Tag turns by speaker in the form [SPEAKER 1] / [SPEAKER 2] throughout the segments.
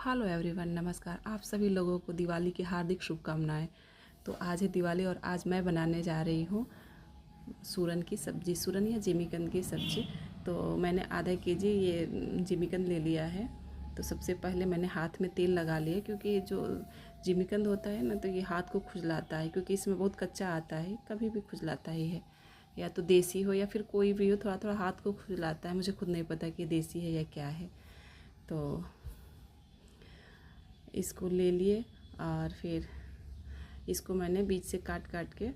[SPEAKER 1] Hello everyone, नमस्कार। आप सभी लोगों को दिवाली की हार्दिक शुभकामनाएं। तो आज है दिवाली और आज मैं बनाने जा रही हूँ सूरन की सब्ज़ी, सूरन या जिमीकंद की सब्ज़ी। तो मैंने आधा केजी ये जिमीकंद ले लिया है। तो सबसे पहले मैंने हाथ में तेल लगा लिया, क्योंकि जो जिमीकंद होता है ना, तो ये हाथ को खुजलाता है, क्योंकि इसमें बहुत कच्चा आता है, कभी भी खुजलाता ही है। या तो देसी हो या फिर कोई भी हो, थोड़ा थोड़ा हाथ को खुजलाता है। मुझे खुद नहीं पता कि देसी है या क्या है। तो इसको ले लिए और फिर इसको मैंने बीच से काट काट के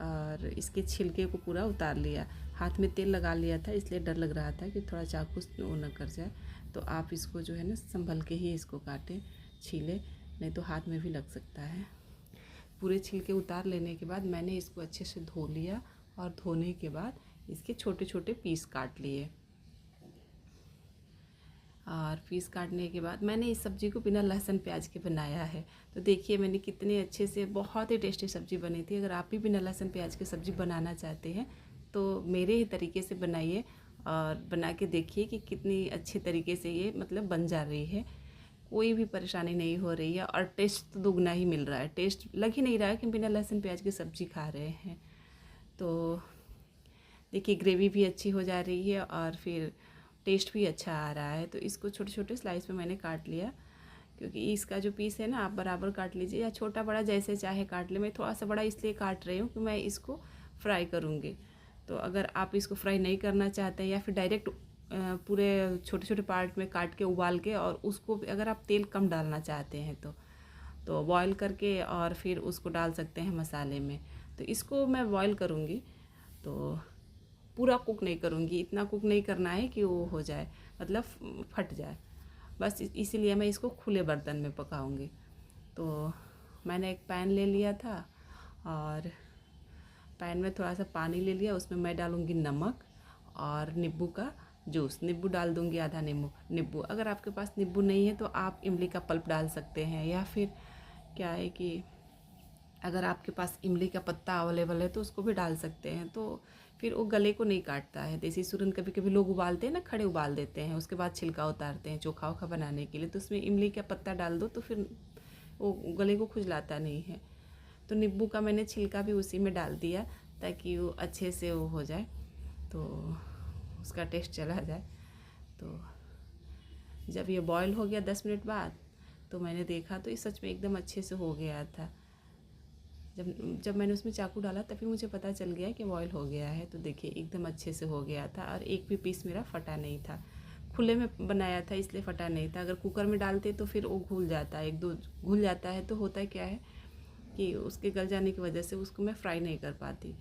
[SPEAKER 1] और इसके छिलके को पूरा उतार लिया। हाथ में तेल लगा लिया था, इसलिए डर लग रहा था कि थोड़ा चाकू वो न कर जाए। तो आप इसको जो है ना संभल के ही इसको काटें, छीलें, नहीं तो हाथ में भी लग सकता है। पूरे छिलके उतार लेने के बाद मैंने इसको अच्छे से धो लिया और धोने के बाद इसके छोटे छोटे पीस काट लिए। और पीस काटने के बाद मैंने इस सब्ज़ी को बिना लहसुन प्याज के बनाया है। तो देखिए मैंने कितने अच्छे से, बहुत ही टेस्टी सब्ज़ी बनी थी। अगर आप भी बिना लहसुन प्याज की सब्ज़ी बनाना चाहते हैं तो मेरे ही तरीके से बनाइए और बना के देखिए कि कितनी अच्छी तरीके से ये मतलब बन जा रही है। कोई भी परेशानी नहीं हो रही है और टेस्ट तो दुगना ही मिल रहा है। टेस्ट लग ही नहीं रहा है कि बिना लहसुन प्याज की सब्ज़ी खा रहे हैं। तो देखिए ग्रेवी भी अच्छी हो जा रही है और फिर टेस्ट भी अच्छा आ रहा है। तो इसको छोटे छोटे स्लाइस में मैंने काट लिया, क्योंकि इसका जो पीस है ना, आप बराबर काट लीजिए या छोटा बड़ा जैसे चाहे काट ले। मैं थोड़ा सा बड़ा इसलिए काट रही हूँ कि मैं इसको फ्राई करूँगी। तो अगर आप इसको फ्राई नहीं करना चाहते हैं या फिर डायरेक्ट पूरे छोटे छोटे पार्ट में काट के उबाल के, और उसको अगर आप तेल कम डालना चाहते हैं तो बॉयल करके और फिर उसको डाल सकते हैं मसाले में। तो इसको मैं बॉयल करूँगी, तो पूरा कुक नहीं करूँगी। इतना कुक नहीं करना है कि वो हो जाए, मतलब फट जाए। बस इसीलिए मैं इसको खुले बर्तन में पकाऊँगी। तो मैंने एक पैन ले लिया था और पैन में थोड़ा सा पानी ले लिया। उसमें मैं डालूँगी नमक और नींबू का जूस। नींबू डाल दूँगी, आधा नींबू। अगर आपके पास नींबू नहीं है तो आप इमली का पल्प डाल सकते हैं, या फिर क्या है कि अगर आपके पास इमली का पत्ता अवेलेबल है तो उसको भी डाल सकते हैं। तो फिर वो गले को नहीं काटता है। देसी सूरन कभी कभी लोग उबालते हैं ना, खड़े उबाल देते हैं, उसके बाद छिलका उतारते हैं चोखा वोखा बनाने के लिए। तो उसमें इमली का पत्ता डाल दो तो फिर वो गले को खुजलाता नहीं है। तो नींबू का मैंने छिलका भी उसी में डाल दिया ताकि वो अच्छे से वो हो जाए, तो उसका टेस्ट चला जाए। तो जब ये बॉयल हो गया 10 मिनट बाद, तो मैंने देखा तो ये सच में एकदम अच्छे से हो गया था। जब मैंने उसमें चाकू डाला तभी मुझे पता चल गया कि बॉयल हो गया है। तो देखिए एकदम अच्छे से हो गया था और एक भी पीस मेरा फटा नहीं था। खुले में बनाया था इसलिए फटा नहीं था। अगर कुकर में डालते तो फिर वो घुल जाता है, एक दो घुल जाता है। तो होता क्या है कि उसके गल जाने की वजह से उसको मैं फ्राई नहीं कर पाती,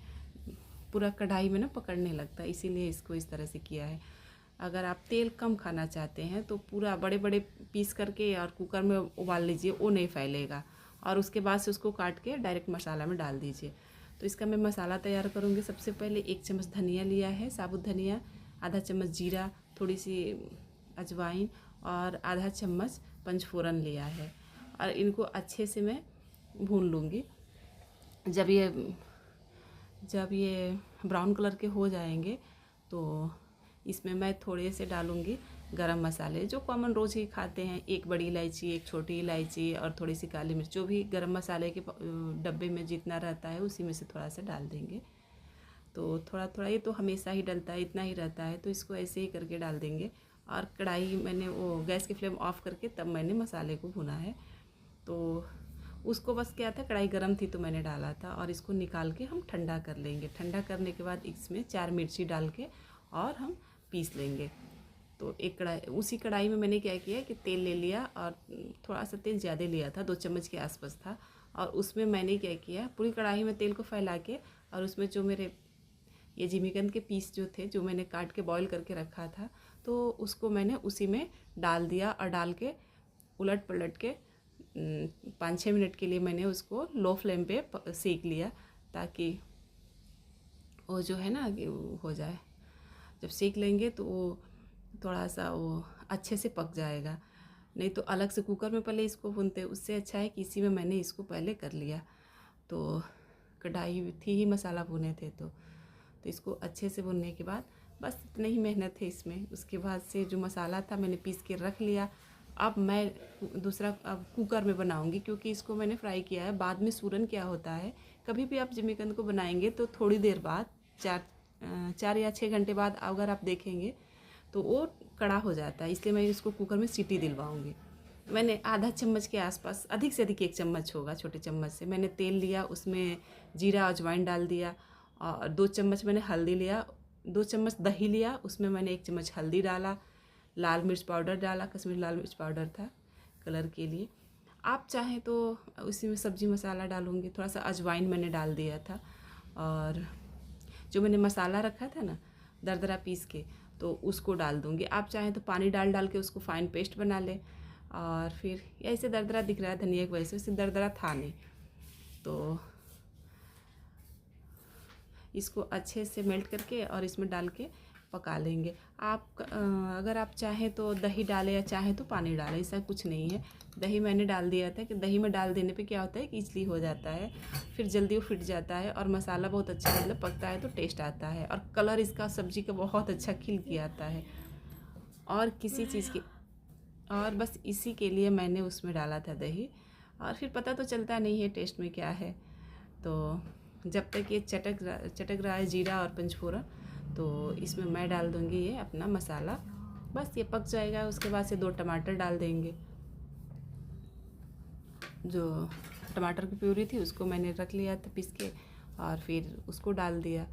[SPEAKER 1] पूरा कढ़ाई में ना पकड़ने लगता। इसीलिए इसको इस तरह से किया है। अगर आप तेल कम खाना चाहते हैं तो पूरा बड़े बड़े पीस करके और कुकर में उबाल लीजिए, वो नहीं फैलेगा। और उसके बाद से उसको काट के डायरेक्ट मसाला में डाल दीजिए। तो इसका मैं मसाला तैयार करूँगी। सबसे पहले 1 चम्मच धनिया लिया है, साबुत धनिया, आधा चम्मच जीरा, थोड़ी सी अजवाइन और आधा चम्मच पंचफोरन लिया है। और इनको अच्छे से मैं भून लूँगी। जब ये ब्राउन कलर के हो जाएंगे तो इसमें मैं थोड़े से डालूँगी गरम मसाले, जो कॉमन रोज़ ही खाते हैं। 1 बड़ी इलायची, 1 छोटी इलायची और थोड़ी सी काली मिर्च। जो भी गरम मसाले के डब्बे में जितना रहता है उसी में से थोड़ा सा डाल देंगे। तो थोड़ा थोड़ा, ये तो हमेशा ही डलता है, इतना ही रहता है। तो इसको ऐसे ही करके डाल देंगे। और कढ़ाई मैंने वो गैस की फ्लेम ऑफ करके तब मैंने मसाले को भुना है। तो उसको बस क्या था, कढ़ाई गर्म थी तो मैंने डाला था। और इसको निकाल के हम ठंडा कर लेंगे। ठंडा करने के बाद इसमें 4 मिर्ची डाल के और हम पीस लेंगे। तो एक कढ़ाई, उसी कढ़ाई में मैंने क्या किया कि तेल ले लिया, और थोड़ा सा तेल ज़्यादा लिया था, 2 चम्मच के आसपास था। और उसमें मैंने क्या किया, पूरी कढ़ाई में तेल को फैला के, और उसमें जो मेरे ये जिमीकंद के पीस जो थे, जो मैंने काट के बॉईल करके रखा था, तो उसको मैंने उसी में डाल दिया। और डाल के उलट पलट के 5-6 मिनट के लिए मैंने उसको लो फ्लेम पे सेक लिया, ताकि वो जो है ना कि वो हो जाए। जब सेक लेंगे तो वो थोड़ा सा वो अच्छे से पक जाएगा। नहीं तो अलग से कुकर में पहले इसको भूनते, उससे अच्छा है कि इसी में मैंने इसको पहले कर लिया। तो कढ़ाई थी ही, मसाला भुने थे तो इसको अच्छे से भुनने के बाद बस इतनी ही मेहनत है इसमें। उसके बाद से जो मसाला था मैंने पीस के रख लिया, अब मैं दूसरा अब कुकर में बनाऊंगी, क्योंकि इसको मैंने फ्राई किया है। बाद में सूरन क्या होता है, कभी भी आप जिमीकंद को बनाएंगे तो थोड़ी देर बाद 4 या 6 घंटे बाद अगर आप देखेंगे तो वो कड़ा हो जाता है, इसलिए मैं इसको कुकर में सीटी दिलवाऊंगी। मैंने आधा चम्मच के आसपास, अधिक से अधिक 1 चम्मच होगा छोटे चम्मच से, मैंने तेल लिया, उसमें जीरा अजवाइन डाल दिया, और 2 चम्मच मैंने हल्दी लिया, 2 चम्मच दही लिया, उसमें मैंने 1 चम्मच हल्दी डाला, लाल मिर्च पाउडर डाला, कश्मीरी लाल मिर्च पाउडर था कलर के लिए। आप चाहें तो उसी में सब्ज़ी मसाला डालूँगी, थोड़ा सा अजवाइन मैंने डाल दिया था, और जो मैंने मसाला रखा था ना दरदरा पीस के, तो उसको डाल दूँगी। आप चाहें तो पानी डाल के उसको फाइन पेस्ट बना लें। और फिर ऐसे दरदरा दिख रहा है धनिया की वजह से, उससे दरदरा था नहीं, तो इसको अच्छे से मेल्ट करके और इसमें डाल के पका लेंगे। आप अगर आप चाहें तो दही डालें या चाहें तो पानी डालें, ऐसा कुछ नहीं है। दही मैंने डाल दिया था कि दही में डाल देने पे क्या होता है कि इजली हो जाता है, फिर जल्दी वो फिट जाता है, और मसाला बहुत अच्छा मतलब पकता है तो टेस्ट आता है, और कलर इसका सब्ज़ी का बहुत अच्छा खिल के आता है। और किसी चीज़ की, और बस इसी के लिए मैंने उसमें डाला था दही। और फिर पता तो चलता नहीं है टेस्ट में क्या है, तो जब तक ये चटक रहा है जीरा और पंचफोरन, तो इसमें मैं डाल दूँगी ये अपना मसाला। बस ये पक जाएगा, उसके बाद से 2 टमाटर डाल देंगे। जो टमाटर की प्यूरी थी उसको मैंने रख लिया था पीस के, और फिर उसको डाल दिया।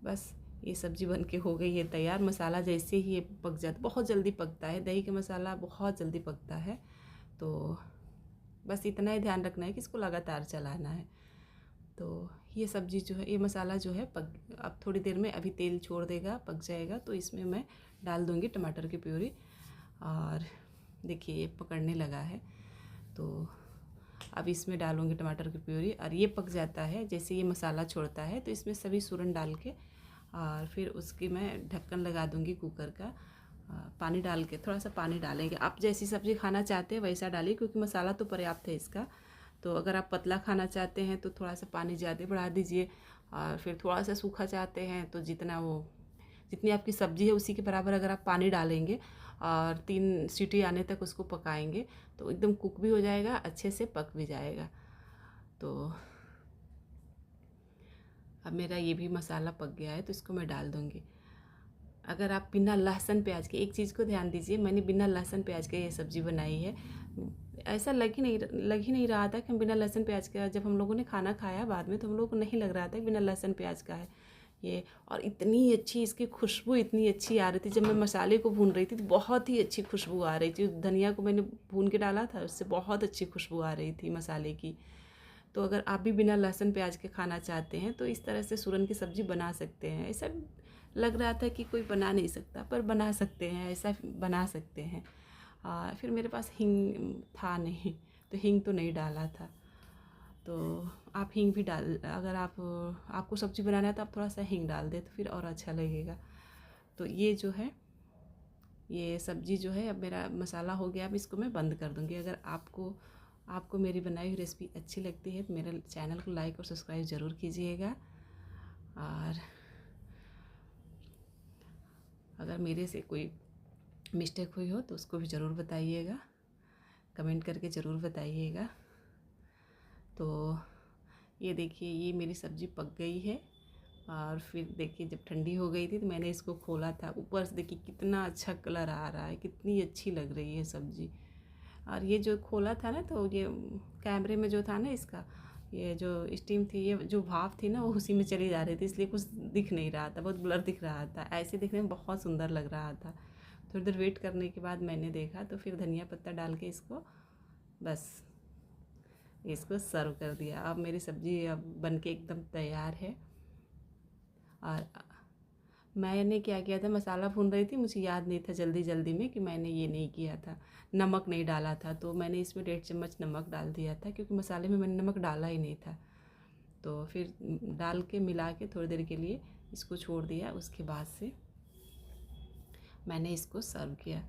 [SPEAKER 1] बस ये सब्ज़ी बन के हो गई है तैयार। मसाला जैसे ही ये पक जाता, बहुत जल्दी पकता है, दही का मसाला बहुत जल्दी पकता है, तो बस इतना ही ध्यान रखना है कि इसको लगातार चलाना है। तो ये सब्ज़ी जो है, ये मसाला जो है पक, अब थोड़ी देर में अभी तेल छोड़ देगा, पक जाएगा, तो इसमें मैं डाल दूँगी टमाटर की प्यूरी। और देखिए ये पकड़ने लगा है, तो अब इसमें डालूँगी टमाटर की प्यूरी, और ये पक जाता है जैसे ये मसाला छोड़ता है, तो इसमें सभी सूरन डाल के, और फिर उसकी मैं ढक्कन लगा दूँगी कुकर का। पानी डाल के, थोड़ा सा पानी डालेंगे, आप जैसी सब्ज़ी खाना चाहते हैं वैसा डालिए, क्योंकि मसाला तो पर्याप्त है इसका। तो अगर आप पतला खाना चाहते हैं तो थोड़ा सा पानी ज़्यादा बढ़ा दीजिए, और फिर थोड़ा सा सूखा चाहते हैं तो जितनी आपकी सब्ज़ी है उसी के बराबर अगर आप पानी डालेंगे, और 3 सीटी आने तक उसको पकाएंगे, तो एकदम कुक भी हो जाएगा, अच्छे से पक भी जाएगा। तो अब मेरा ये भी मसाला पक गया है, तो इसको मैं डाल दूँगी। अगर आप बिना लहसुन प्याज के, एक चीज़ को ध्यान दीजिए, मैंने बिना लहसुन प्याज के ये सब्ज़ी बनाई है। ऐसा लग ही नहीं रहा था कि हम बिना लहसुन प्याज का, जब हम लोगों ने खाना खाया बाद में तो हम लोगों को नहीं लग रहा था कि बिना लहसुन प्याज का है ये। और इतनी अच्छी इसकी खुशबू इतनी अच्छी आ रही थी, जब मैं मसाले को भून रही थी तो बहुत ही अच्छी खुशबू आ रही थी। धनिया को मैंने भून के डाला था, उससे बहुत अच्छी खुशबू आ रही थी मसाले की। तो अगर आप भी बिना लहसुन प्याज के खाना चाहते हैं तो इस तरह से सूरन की सब्ज़ी बना सकते हैं। ऐसा लग रहा था कि कोई बना नहीं सकता, पर बना सकते हैं, ऐसा बना सकते हैं। फिर मेरे पास हींग था नहीं, तो हींग तो नहीं डाला था। तो आप हींग भी डाल, अगर आपको सब्ज़ी बनाना है तो आप थोड़ा सा हींग डाल दें, तो फिर और अच्छा लगेगा। तो ये जो है, ये सब्ज़ी जो है, अब मेरा मसाला हो गया, अब इसको मैं बंद कर दूँगी। अगर आपको मेरी बनाई हुई रेसिपी अच्छी लगती है तो मेरे चैनल को लाइक और सब्सक्राइब ज़रूर कीजिएगा, और अगर मेरे से कोई मिस्टेक हुई हो तो उसको भी ज़रूर बताइएगा, कमेंट करके ज़रूर बताइएगा। तो ये देखिए, ये मेरी सब्ज़ी पक गई है, और फिर देखिए जब ठंडी हो गई थी तो मैंने इसको खोला था, ऊपर से देखिए कितना अच्छा कलर आ रहा है, कितनी अच्छी लग रही है सब्ज़ी। और ये जो खोला था ना, तो ये कैमरे में जो था ना इसका, ये जो स्टीम थी, ये जो भाप थी ना, वो उसी में चली जा रही थी, इसलिए कुछ दिख नहीं रहा था, बहुत ब्लर दिख रहा था। ऐसे दिखने में बहुत सुंदर लग रहा था। थोड़ी देर वेट करने के बाद मैंने देखा, तो फिर धनिया पत्ता डाल के इसको सर्व कर दिया। अब मेरी सब्ज़ी अब बन के एकदम तैयार है। और मैंने क्या किया था, मसाला भून रही थी, मुझे याद नहीं था जल्दी में कि मैंने ये नहीं किया था, नमक नहीं डाला था, तो मैंने इसमें 1.5 चम्मच नमक डाल दिया था, क्योंकि मसाले में मैंने नमक डाला ही नहीं था। तो फिर डाल के मिला के थोड़ी देर के लिए इसको छोड़ दिया, उसके बाद से मैंने इसको सर्व किया।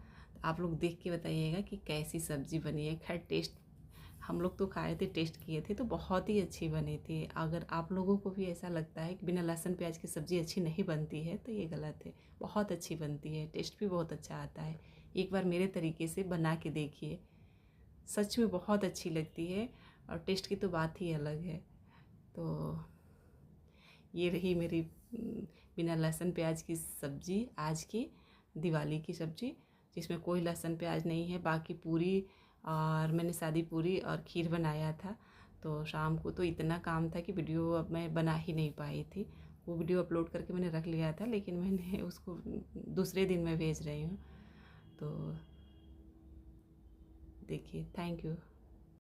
[SPEAKER 1] आप लोग देख के बताइएगा कि कैसी सब्ज़ी बनी है। खैर टेस्ट, हम लोग तो खाए थे, टेस्ट किए थे, तो बहुत ही अच्छी बनी थी। अगर आप लोगों को भी ऐसा लगता है कि बिना लहसुन प्याज की सब्ज़ी अच्छी नहीं बनती है तो ये गलत है, बहुत अच्छी बनती है, टेस्ट भी बहुत अच्छा आता है। एक बार मेरे तरीके से बना के देखिए, सच में बहुत अच्छी लगती है और टेस्ट की तो बात ही अलग है। तो ये रही मेरी बिना लहसुन प्याज की सब्ज़ी, आज की दिवाली की सब्ज़ी, जिसमें कोई लहसुन प्याज नहीं है। बाकी पूरी और मैंने सादी पूरी और खीर बनाया था। तो शाम को तो इतना काम था कि वीडियो अब मैं बना ही नहीं पाई थी। वो वीडियो अपलोड करके मैंने रख लिया था, लेकिन मैंने उसको दूसरे दिन मैं भेज रही हूँ। तो देखिए, थैंक यू।